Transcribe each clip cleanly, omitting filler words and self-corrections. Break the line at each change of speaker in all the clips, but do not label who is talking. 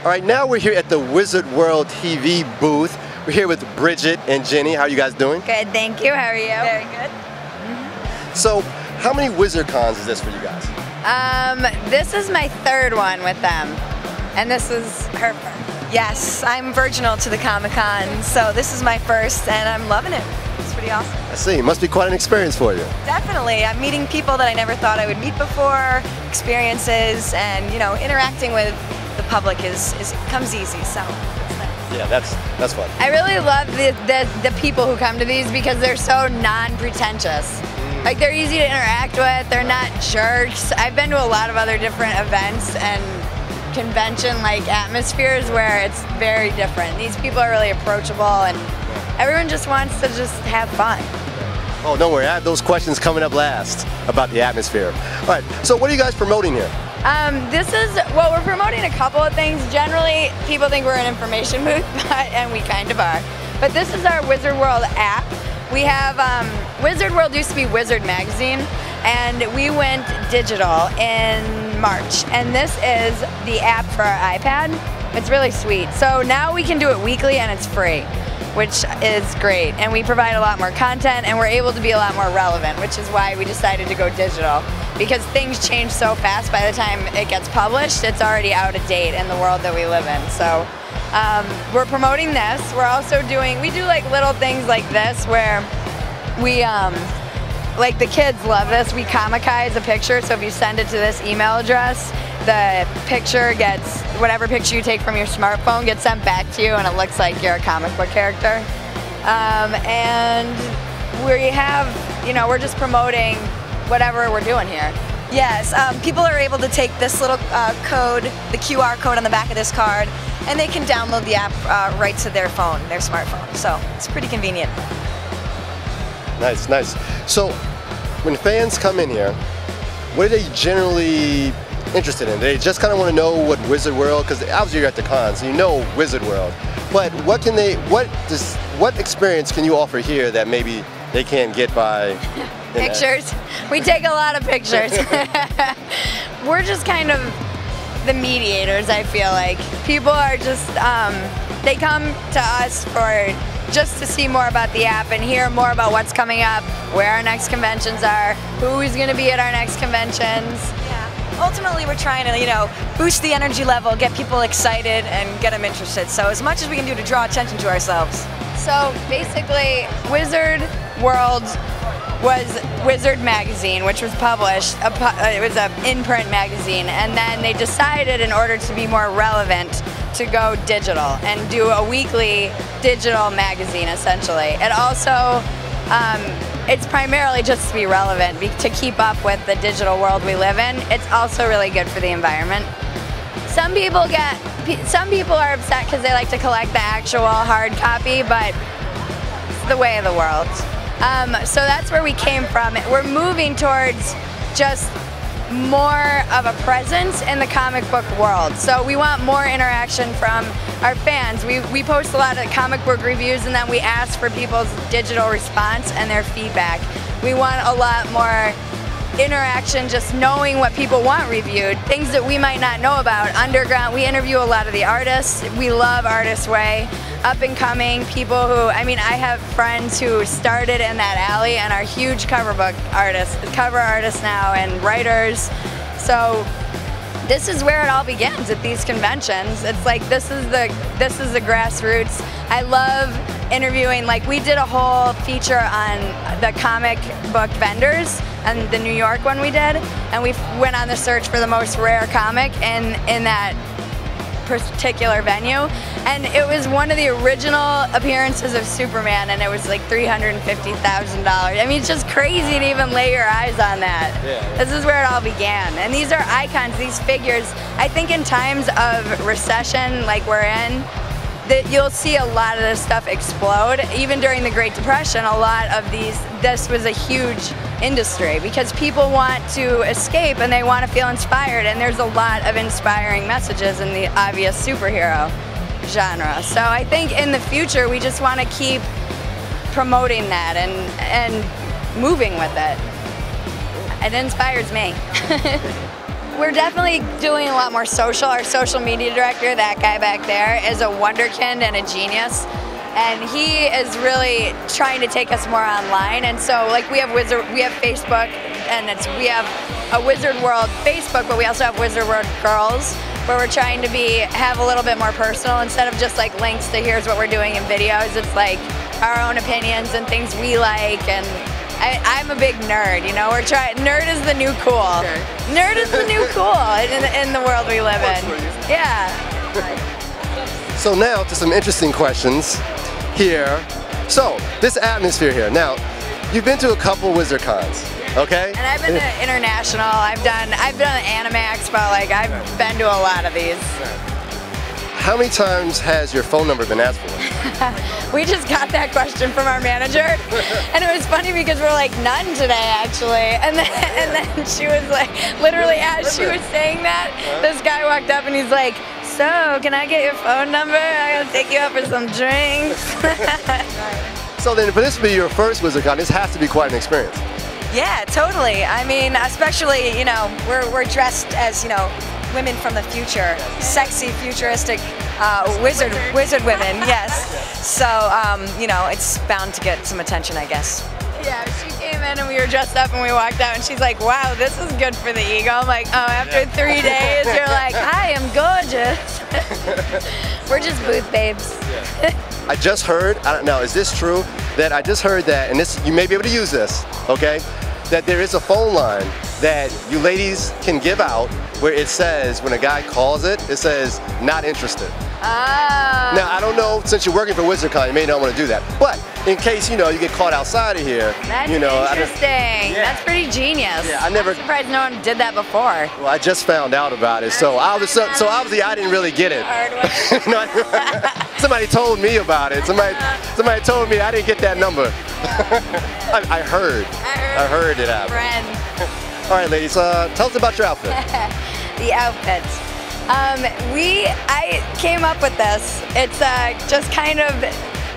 All right, now we're here at the Wizard World TV booth. We're here with Bridget and Jenny. How are you guys doing?
Good, thank you. How are you?
Very good.
So, how many Wizard Cons is this for you guys?
This is my third one with them, and this is her first.
Yes, I'm virginal to the Comic-Con, so this is my first, and I'm loving it. It's pretty awesome.
I see. It must be quite an experience for you.
Definitely. I'm meeting people that I never thought I would meet before, experiences, and interacting with the public comes easy. So.
Yeah, that's fun.
I really love the people who come to these because they're so non-pretentious. Like, they're easy to interact with, they're not jerks. I've been to a lot of other different events and convention-like atmospheres where it's very different. These people are really approachable and everyone just wants to just have fun.
Oh, don't worry, I have those questions coming up last about the atmosphere. All right, so what are you guys promoting here?
Well, we're promoting a couple of things. Generally, people think we're an information booth, and we kind of are. But this is our Wizard World app. We have, Wizard World used to be Wizard Magazine, and we went digital in March. And this is the app for our iPad. It's really sweet. So now we can do it weekly, and it's free, which is great. And we provide a lot more content, and we're able to be a lot more relevant, which is why we decided to go digital. Because things change so fast, by the time it gets published, it's already out of date in the world that we live in. So we're promoting this. We're also we do like little things like this where we, like the kids love this, we comic-ize a picture, so if you send it to this email address, the picture gets, whatever picture you take from your smartphone gets sent back to you and it looks like you're a comic book character. And we have, we're just promoting whatever we're doing here.
Yes, people are able to take this little code, the QR code on the back of this card, and they can download the app right to their phone, their smartphone. So it's pretty convenient.
Nice, nice. So when fans come in here, what are they generally interested in? They just kind of want to know what Wizard World, because obviously you're at the con, so you know Wizard World. But what experience can you offer here that maybe they can't get by
pictures? We take a lot of pictures. We're just kind of the mediators, I feel like. People are just, they come to us just to see more about the app and hear more about what's coming up, where our next conventions are, who's going to be at our next conventions.
Yeah. Ultimately, we're trying to, boost the energy level, get people excited, and get them interested. So as much as we can do to draw attention to ourselves.
So basically, Wizard World was Wizard Magazine, which was published, it was an in-print magazine, and then they decided in order to be more relevant to go digital and do a weekly digital magazine, essentially. It also, it's primarily just to be relevant, to keep up with the digital world we live in. It's also really good for the environment. Some people are upset because they like to collect the actual hard copy, but it's the way of the world. So that's where we came from. We're moving towards just more of a presence in the comic book world. So we want more interaction from our fans. We post a lot of comic book reviews and then we ask for people's digital response and their feedback. We want a lot more interaction, just knowing what people want reviewed, things that we might not know about. Underground, we interview a lot of the artists. We love Artist Way, up and coming people who, I have friends who started in that alley and are huge cover artists now and writers. So this is where it all begins at these conventions. It's like this is the grassroots. I love interviewing, like we did a whole feature on the comic book vendors and the New York one we did, and we went on the search for the most rare comic in that particular venue, and it was one of the original appearances of Superman, and it was like $350,000. It's just crazy to even lay your eyes on that. Yeah. This is where it all began, and these are icons, these figures. I think in times of recession like we're in, that you'll see a lot of this stuff explode. Even during the Great Depression, a lot of this was a huge industry because people want to escape and they want to feel inspired, and there's a lot of inspiring messages in the obvious superhero genre. So I think in the future we just want to keep promoting that and moving with it. It inspires me. we're definitely doing a lot more social. Our social media director, that guy back there, is a wonderkind and a genius. And he is really trying to take us more online. And so, like, we have Facebook, and we have a Wizard World Facebook, but we also have Wizard World Girls, where we're trying to have a little bit more personal instead of just like links to here's what we're doing in videos. It's like our own opinions and things we like. And I'm a big nerd, you know. Nerd is the new cool. Okay. Nerd is the new cool in the world we live in. Yeah.
So now to some interesting questions here. So this atmosphere here. Now, you've been to a couple Wizard Cons, okay?
And I've been to international. I've done Anime Expo. Like, I've been to a lot of these.
How many times has your phone number been asked for?
We just got that question from our manager, and it was funny because we're like, none today actually. And then she was like, literally as she was saying that, this guy walked up and he's like, so can I get your phone number? I'm gonna take you out for some drinks.
So then, for this to be your first WizardCon, this has to be quite an experience.
Yeah, totally. I mean, especially, you know, we're dressed as, you know, women from the future, sexy, futuristic wizard women, yes. So, you know, it's bound to get some attention, I guess.
Yeah, she came in and we were dressed up and we walked out and she's like, wow, this is good for the ego. I'm like, oh, after 3 days, you're like, I am gorgeous. We're just booth babes.
I just heard, I don't know, is this true? That I just heard that, and this, you may be able to use this, okay? That there is a phone line that you ladies can give out where it says, when a guy calls it, it says, not interested.
Oh.
Now, I don't know, since you're working for WizardCon, you may not want to do that. But in case, you know, you get caught outside of here,
that's
you know.
interesting.
Yeah.
That's pretty genius.
Yeah,
I'm surprised no one did that before.
Well, I just found out about it, so obviously I didn't really get it. Somebody told me about it. Somebody told me I didn't get that number. I heard it happened.
Friend.
All right, ladies, tell us about your outfit.
The outfit. I came up with this. It's just kind of,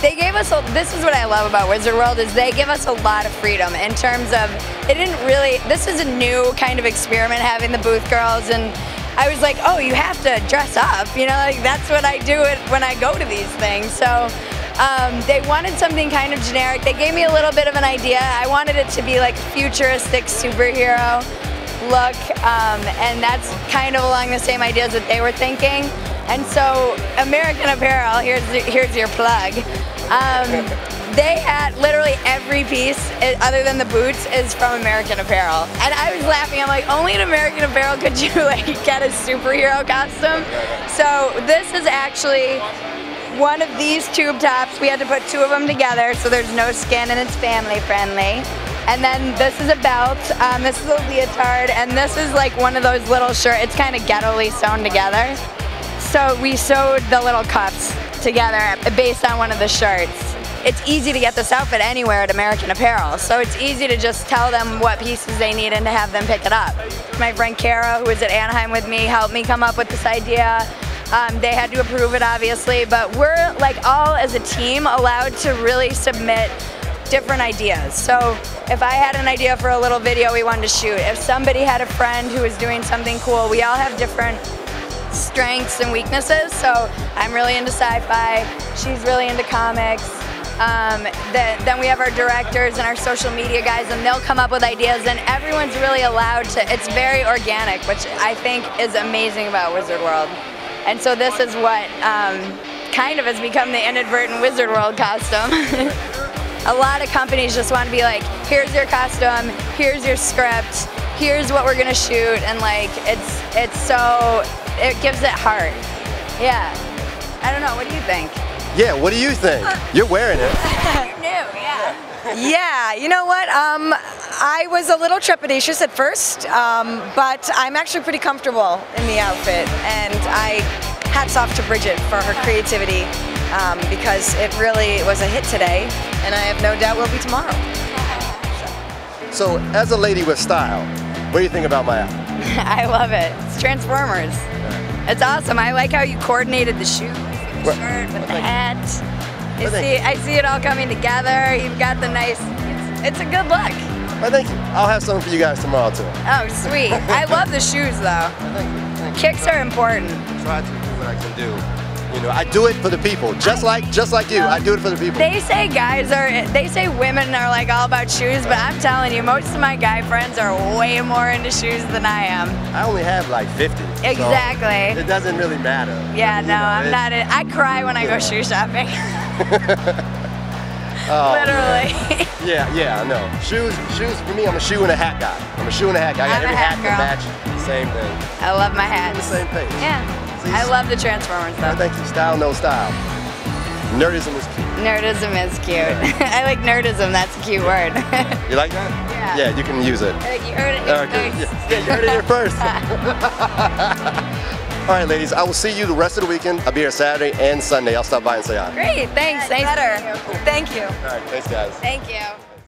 they gave us, this is what I love about Wizard World, is they give us a lot of freedom in terms of, this is a new kind of experiment having the booth girls, and I was like, oh, you have to dress up, you know, like that's what I do when I go to these things. So they wanted something kind of generic. They gave me a little bit of an idea. I wanted it to be like futuristic superhero look, and that's kind of along the same ideas that they were thinking. And so American Apparel, here's your plug. They had literally every piece, other than the boots, is from American Apparel. And I was laughing, I'm like, only in American Apparel could you like get a superhero costume. So this is actually one of these tube tops. We had to put 2 of them together so there's no skin and it's family friendly. And then this is a belt, this is a leotard, and this is like one of those little shirts. It's kind of ghetto-ly sewn together. So we sewed the little cuffs together based on one of the shirts. It's easy to get this outfit anywhere at American Apparel, so it's easy to just tell them what pieces they need and to have them pick it up. My friend Kara, who was at Anaheim with me, helped me come up with this idea. They had to approve it, obviously, but we're like all as a team allowed to really submit different ideas. So if I had an idea for a little video we wanted to shoot, if somebody had a friend who was doing something cool, we all have different strengths and weaknesses. So I'm really into sci-fi, she's really into comics. Then we have our directors and our social media guys, and they'll come up with ideas, and everyone's really allowed to, it's very organic, which I think is amazing about Wizard World. And so this is what kind of has become the inadvertent Wizard World costume. A lot of companies just want to be like, here's your costume, here's your script, here's what we're gonna shoot, and like it's so, it gives it heart. Yeah. I don't know, what do you think?
Yeah, what do you think? You're wearing it.
You're new, yeah.
Yeah, you know what? I was a little trepidatious at first, but I'm actually pretty comfortable in the outfit, and hats off to Bridget for her creativity, because it really was a hit today, and I have no doubt will be tomorrow.
So, as a lady with style, what do you think about my outfit?
I love it. It's Transformers. It's awesome. I like how you coordinated the shoes, with the shirt, with the hat. I see it all coming together. You've got the nice, it's a good look.
Well, thank you. I'll have something for you guys tomorrow too.
Oh, sweet. I love the shoes though.
Thank you. Thank you.
Kicks are important.
Try to do what I can do. You know, I do it for the people, just like you. I do it for the people.
They say women are like all about shoes, but I'm telling you, most of my guy friends are way more into shoes than I am.
I only have like 50.
Exactly.
So it doesn't really matter.
Yeah,
You
no,
know,
I'm not. I cry when I go shoe shopping.
Oh,
Literally.
Yeah, I know. Shoes for me, I'm a shoe and a hat guy. I'm a shoe and a hat guy. I got
I'm a
every
hat
hat
girl.
to match the same thing.
I love my
We're on
hats.
the same page.
Yeah.
See,
I love the Transformers
Well,
though.
thank you. Style, no style. Nerdism is cute.
Nerdism is cute. I like nerdism, that's a cute word.
You like that?
Yeah.
Yeah, you can use it.
You heard it here
Okay.
first.
Yeah, you heard it here first. All right, ladies, I will see you the rest of the weekend. I'll be here Saturday and Sunday. I'll stop by and say hi.
Great, thanks. Thanks.
Better. Thank you.
All right, thanks, guys.
Thank you.